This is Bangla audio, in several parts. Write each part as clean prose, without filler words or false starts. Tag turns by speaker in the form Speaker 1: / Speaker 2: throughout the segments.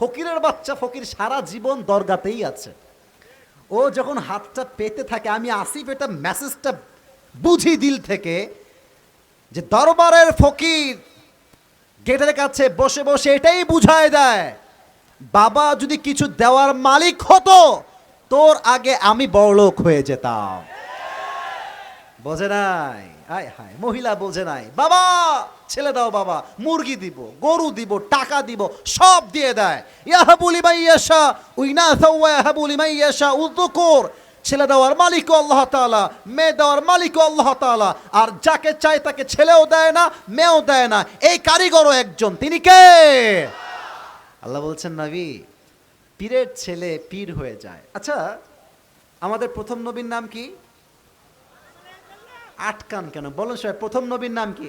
Speaker 1: ফকিরের বাচ্চা ফকির সারা জীবন দরগাতেই আছে। ও যখন হাতটা পেতে থাকে, আমি আসিফ এটা মেসেজটা বুঝি দিল থেকে, যে দরবারের ফকির গেটের কাছে বসে বসে এটাই বুঝায় দেয়, বাবা যদি কিছু দেওয়ার মালিক হতো তোর আগে আমি বড়লোক হয়ে যেতাম। বোঝে নাই? আয় হায়, মহিলা বোঝে নাই। বাবা ছেলে দাও, বাবা মুরগি দিব, গরু দিব, টাকা দিব, সব দিয়ে দেয়। ইয়াহাবুলি মাইয়াশা উইনাসা ওয়া ইয়াহাবুলি মাইয়াশা উযকুর। ছেলে দেওয়ার মালিকও আল্লাহ তাআলা, মেয়ে দেওয়ার মালিকও আল্লাহ তাআলা। আর যাকে চায় তাকে ছেলেও দেয় না, মেয়েও দেয় না। এই কারিগরও একজন, তিনি কে? আল্লাহ বলছেন, নবী পীরের ছেলে পীর হয়ে যায়। আচ্ছা, আমাদের প্রথম নবীর নাম কি? আটকান কেন বলুন সবাই, প্রথম নবীর নাম কি?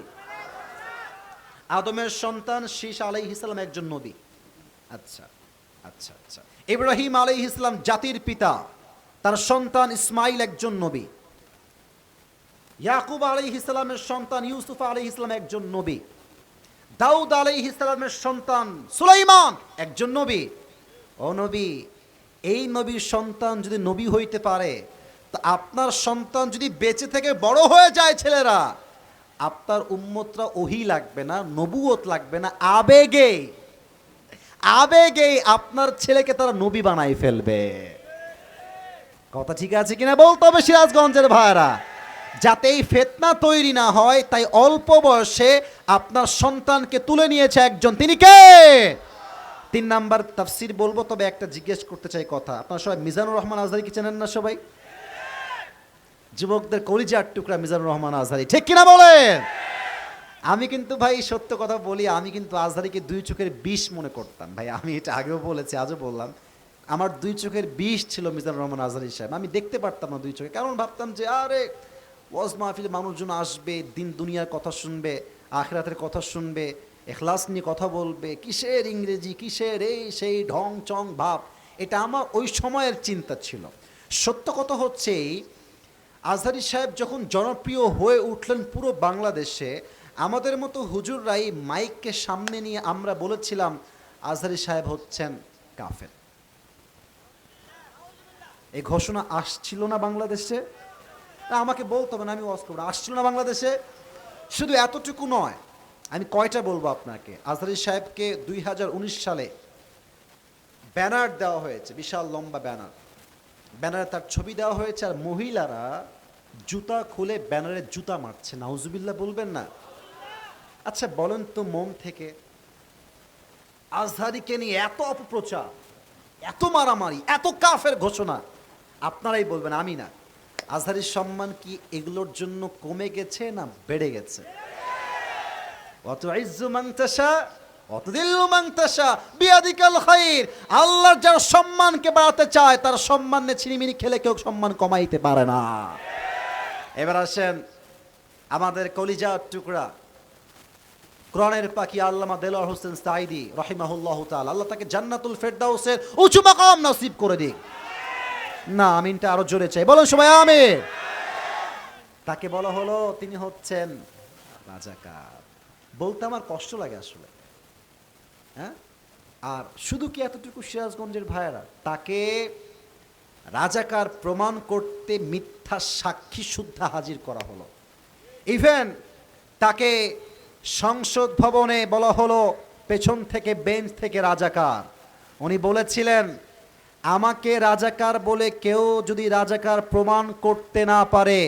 Speaker 1: আদমের সন্তান শীষ আলাইহিস সালাম একজন নবী। আচ্ছা আচ্ছা আচ্ছা। ইব্রাহিম আলাইহিস সালাম জাতির পিতা, তার সন্তান ইসমাইল একজন নবী। ইয়াকুব আলাইহিস সালামের সন্তান ইউসুফ আলাইহিস সালাম একজন নবী। দাউদ আলাইহিস সালামের সন্তান সুলাইমান একজন নবী। ও নবী, এই নবীর সন্তান যদি নবী হইতে পারে, তা আপনার সন্তান যদি বেঁচে থেকে বড় হয়ে যায়, ছেলেরা, আপনার উম্মতরা ওহী লাগবে না, নবুয়ত লাগবে না, আবেগে আবেগে আপনার ছেলেকে তারা নবী বানাই ফেলবে। কথা ঠিক আছে কিনা বলতে হবে সিরাজগঞ্জের ভাইরা। যাতে এই ফিতনা তৈরি না হয়, তাই অল্প বয়সে আপনার সন্তানকে তুলে নিয়েছে একজন, তিনি কে? 3 নাম্বার তাফসীর বলবো, তবে একটা জিজ্ঞেস করতে চাই কথা। আপনারা সবাই মিজানুর রহমান আজহারি কি চেনেন না? সবাই যুবকদের কলিজার টুকরা মিজানুর রহমান আজহারি, ঠিক কিনা বলেন? আমি কিন্তু ভাই সত্য কথা বলি, আমি কিন্তু আজহারিকে 2 চোখের বিষ মনে করতাম ভাই। আমি এটা আগেও বলেছি, আজও বললাম, আমার 2 চোখের বিষ ছিল মিজানুর রহমান আজহারি সাহেব। আমি দেখতে পারতাম না 2 চোখে, কারণ ভাবতাম যে আরে ওয়াজ মাহফিলে মানুষজন আসবে, দিন দুনিয়ার কথা শুনবে, আখিরাতের কথা শুনবে, এখলাস নিয়ে কথা বলবে, কিসের ইংরেজি, কিসের এই সেই ঢং চং ভাব। এটা আমার ওই সময়ের চিন্তা ছিল। সত্য কথা হচ্ছে, আজহারি সাহেব যখন জনপ্রিয় হয়ে উঠলেন পুরো বাংলাদেশে, আমাদের মতো হুজুররাই মাইককে সামনে নিয়ে আমরা বলেছিলাম আজহারি সাহেব হচ্ছেন কাফের। এই ঘোষণা আসছিল না বাংলাদেশে? আমাকে বলতে হবে না, আমি ওয়াজ করবো, আসছিল না বাংলাদেশে? শুধু এতটুকু নয়, আমি কয়টা বলবো আপনাকে। আজহারি সাহেবকে 2019 সালে ব্যানার দেওয়া হয়েছে, বিশাল লম্বা ব্যানার। ব্যানারে তার ছবি দেওয়া হয়েছে, আর মহিলারা জুতা খুলে ব্যানারে জুতা মারছে। নাউজুবিল্লাহ বলবেন না? আচ্ছা বলেন তো, মন থেকে আজহারিকে নিয়ে এত অপপ্রচার, এত মারামারি, এত কাফের ঘোষণা, আপনারাই বলবেন, আমি না। আজহারির সম্মান কি এগুলোর জন্য কমে গেছে না বেড়ে গেছে? অত ইজ্জু মান তাশা অত দিল্লু মান তাশা বিয়াদিকাল খাইর। আল্লাহ যার সম্মানকে বাড়াতে চায়, তার সম্মানে ছিনিমিনি খেলে কেউ সম্মান কমাইতে পারে না। এবার আসেন আমাদের কলিজার টুকরা কোরআনের পাখি আল্লামা দেলোয়ার হোসেন সাঈদী রাহিমাহুল্লাহু তাআলা, আল্লাহ তাকে জান্নাতুল ফেরদাউসের উঁচু মাকাম নসিব করে দিক। না, আমিনটা আরো জোরে চাই, বলুন সবাই আমিন। তাকে বলা হলো তিনি হচ্ছেন রাজাকার। বলতে আমার কষ্ট লাগে আসলে, হ্যাঁ। আর শুধু কি এতটুকু, সিরাজগঞ্জের ভাইয়েরা, তাকে রাজাকার প্রমাণ করতে মিথ্যা সাক্ষী শুদ্ধা হাজির করা হলো। ইভেন তাকে সংসদ ভবনে বলা হলো পেছন থেকে, বেঞ্চ থেকে রাজাকার। উনি বলেছিলেন, আমাকে রাজাকার বলে কেউ যদি রাজাকার প্রমাণ করতে না পারে,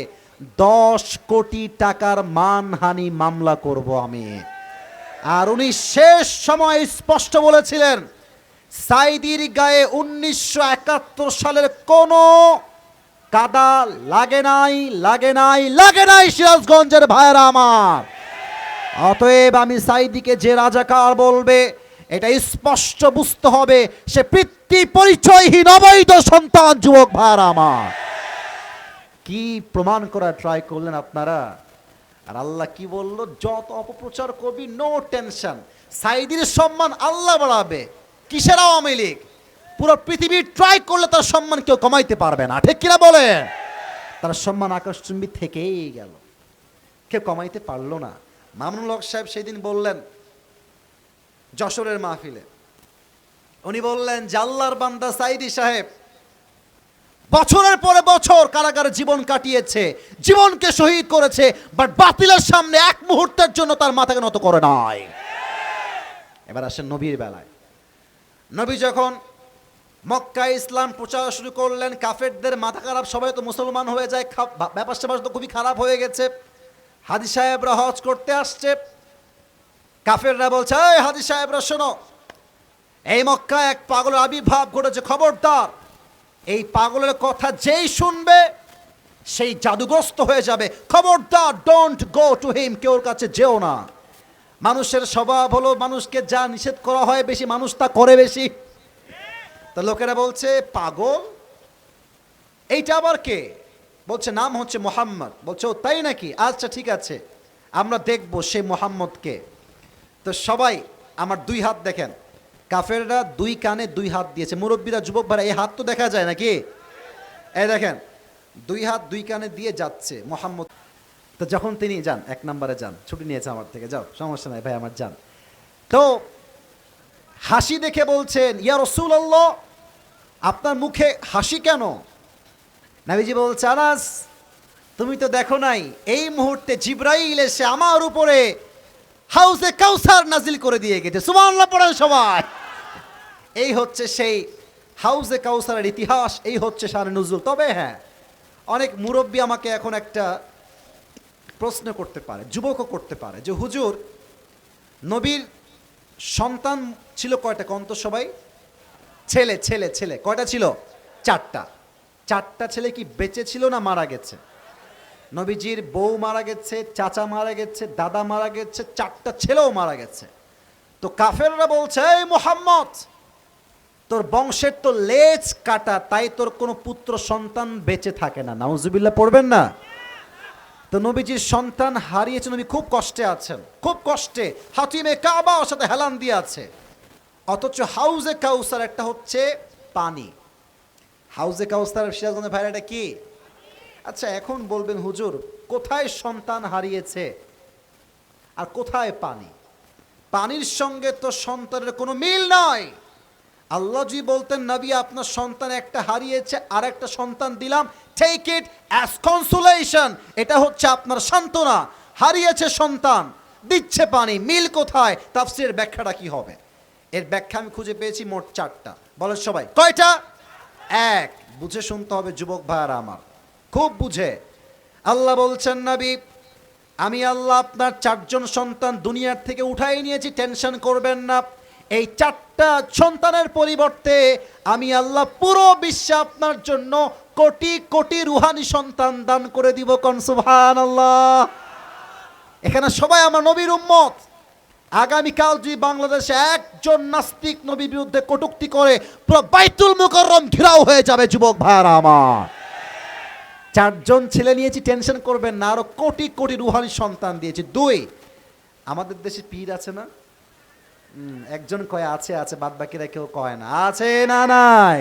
Speaker 1: 10 কোটি টাকার মানহানি মামলা করব আমি। আর উনি শেষ সময় স্পষ্ট বলেছিলেন, সাঈদীর গায়ে 1971 সালের কোনো কাদা লাগে নাই, লাগে নাই, লাগে নাই সিরাজগঞ্জের ভাইরা আমার। অতএব আমি সাঈদীকে যে রাজাকার বলবে, এটা স্পষ্ট বুঝতে হবে সে পিতৃ পরিচয়হীন অবৈধ সন্তান। যুবক ভাইরা আমার, কি প্রমাণ করার ট্রাই করলেন আপনারা? আর আল্লাহ কি বলল? যত অপপ্রচার করবি নো টেনশন, সাঈদীর সম্মান আল্লাহ বাড়াবে। কিসের আওয়ামী লীগ? পুরো পৃথিবী ট্রাই করলে তার সম্মান কেউ কমাইতে পারবে না, ঠিক কিনা বলে? তার সম্মান আকাশচুম্বী থেকেই গেল, কেউ কমাইতে পারলো না। মামুনুল হক সাহেব সেদিন বললেন যশোরের মাহফিলে, উনি বললেন যে আল্লাহর বান্দা সাইদি সাহেব বছরের পরে বছর কারাগারে জীবন কাটিয়েছে, জীবনকে শহীদ করেছে, বাট বাতিলের সামনে এক মুহূর্তের জন্য তার মাথাকে নত করে নাই। এবার আসেন নবীর বেলায়। নবী যখন মক্কায় ইসলাম প্রচার শুরু করলেন, কাফেরদের মাথা খারাপ, সবাই তো মুসলমান হয়ে যায়, ব্যাপার স্যাপার তো খুবই খারাপ হয়ে গেছে। হাজী সাহেবরা হজ করতে আসছে, কাফেররা বলছে এই হাজী সাহেবরা শোনো, এই মক্কায় এক পাগলের আবির্ভাব ঘটেছে, খবরদার এই পাগলের কথা যেই শুনবে সেই জাদুগ্রস্ত হয়ে যাবে, খবরদার ডোন্ট গো টু হিম, কেউর কাছে যেও না। মানুষের স্বভাব হলো মানুষকে যা নিষেধ করা হয় বেশি মানুষ তা করে বেশি। তা লোকেরা বলছে পাগল, এইটা আবার কে? বলছে নাম হচ্ছে মোহাম্মদ। বলছে ও তাই নাকি, আচ্ছা ঠিক আছে আমরা দেখবো সে মোহাম্মদকে। তো সবাই আমার দুই হাত দেখেন, কাফেররা দুই কানে দুই হাত দিয়েছে, মুরব্বীরা যুবক ভাইরা এই হাত তো দেখা যায় নাকি, এই দেখেন দুই হাত দুই কানে দিয়ে যাচ্ছে মোহাম্মদ। তো যখন তিনি যান, এক নম্বরে যান, ছুটি নিয়েছে আমার থেকে, যাও সমস্যা নাই ভাই আমার যান, তো হাসি দেখে বলছেন ইয়া রাসূলুল্লাহ আপনার মুখে হাসি কেন? নবীজি বলছে আনাস তুমি তো দেখো নাই এই মুহূর্তে জিবরাইল এসে আমার উপরে হাউজে কাউসার নাজিল করে দিয়ে গেছে, সুবহানাল্লাহ পড়েন সবাই। এই হচ্ছে সেই হাউজে কাউসারের ইতিহাস, এই হচ্ছে শানে নুজুল। তবে হ্যাঁ, অনেক মুরব্বী আমাকে এখন একটা প্রশ্ন করতে পারে, যুবকও করতে পারে, যে হুজুর নবীর সন্তান ছিল কয়টা কন্ত সবাই? ছেলে ছেলে ছেলে কয়টা ছিল? চারটা। চারটা ছেলে কি বেঁচে ছিল না মারা গেছে? নবীজির বউ মারা গেছে, চাচা মারা গেছে, দাদা মারা গেছে, চারটা ছেলেও মারা গেছে। তো কাফেররা বলছে এই মুহাম্মদ তোর বংশের তো লেজ কাটা, তাই তোর কোনো পুত্র সন্তান বেঁচে থাকে না, নাউজুবিল্লাহ পড়বেন না? তো নবীজির সন্তান হারিয়েছে, নবী খুব কষ্টে আছেন, খুব কষ্টে, হাতিমে কাবা ওর সাথে হেলান দিয়ে আছে। অথচ হাউজে কাউসার একটা হচ্ছে পানি, হাউজে কাউসার সিরাজগঞ্জের ভাইরা এটা কি? আচ্ছা এখন বলবেন হুজুর কোথায় সন্তান হারিয়েছে আর কোথায় পানি? পানির সঙ্গে তো সন্তানের কোনো মিল নয়। আল্লাহ জি বলতেন নবী আপনার সন্তান একটা হারিয়েছে আর একটা সন্তান দিলাম, টেক ইট অ্যাজ কনসোলেশন, এটা হচ্ছে আপনার সান্ত্বনা। হারিয়েছে সন্তান, দিচ্ছে পানি, মিল কোথায়? তাফসীরের ব্যাখ্যাটা কি হবে? এর ব্যাখ্যা আমি খুঁজে পেয়েছি মোট চারটা। বলেন সবাই কয়টা? এক, বুঝে শুনতে হবে যুবক ভাইয়ারা আমার, খুব বুঝে। আল্লাহ বলছেন নবী আমি আল্লাহ আপনার চারজন সন্তান দুনিয়ার থেকে উঠাই নিয়েছি, টেনশন করবেন না। এই চারটা সন্তানের পরিবর্তে আমি আল্লাহ পুরো বিশ্বে আপনার জন্য কোটি কোটি রুহানি সন্তান দান করে দিব, কোন সুবহানাল্লাহ। এখানে সবাই আমার নবীর উম্মত। আগামীকাল যদি বাংলাদেশে একজন নাস্তিক নবীর বিরুদ্ধে কটূক্তি করে পুরো বাইতুল মুকাররম ঘেরাও হয়ে যাবে যুবক ভাইরা আমার। চারজন ছেলে নিয়েছি, টেনশন করবেন না, আরো কোটি কোটি রুহানি সন্তান দিয়েছি। দুই, আমাদের দেশে পীর আছে না? একজন কয় আছে আছে, বাদ বাকিরা কেউ কয় না আছে না নাই।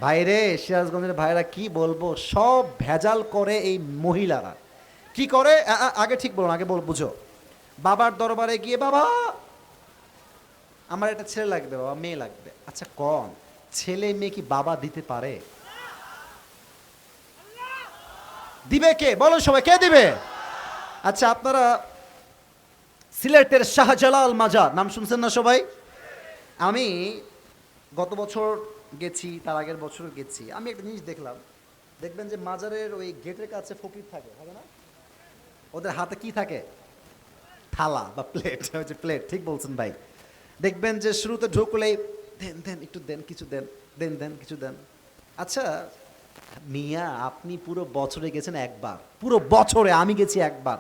Speaker 1: ভাইরে সিরাজগঞ্জের ভাইরা কি বলবো, সব ভেজাল করে এই মহিলারা। কি করে আগে ঠিক বলুন, আগে বুঝো। বাবার দরবারে গিয়ে বাবা আমার একটা ছেলে লাগবে, বাবা মেয়ে লাগবে। আচ্ছা কোন ছেলে মেয়ে কি বাবা দিতে পারে? দিবে কে? বলো সবাই, কে দিবে? আচ্ছা আপনারা সিলেটের শাহজালাল মাজার নাম শুনছেন না সবাই? আমি গত বছর গেছি, তার আগের বছর গেছি। আমি একটা জিনিস দেখলাম, দেখবেন যে মাজারের ওই গেটের কাছে ফকির থাকে, হবে না? ওদের হাতে কি থাকে? থালা বা প্লেট, হচ্ছে প্লেট, ঠিক বলছেন ভাই। দেখবেন যে শুরুতে ঢুকলেই দেন দেন একটু দেন, কিছু দেন, দেন দেন কিছু দেন। আচ্ছা মিয়া আপনি পুরো বছরে গেছেন একবার, পুরো বছরে আমি গেছি একবার,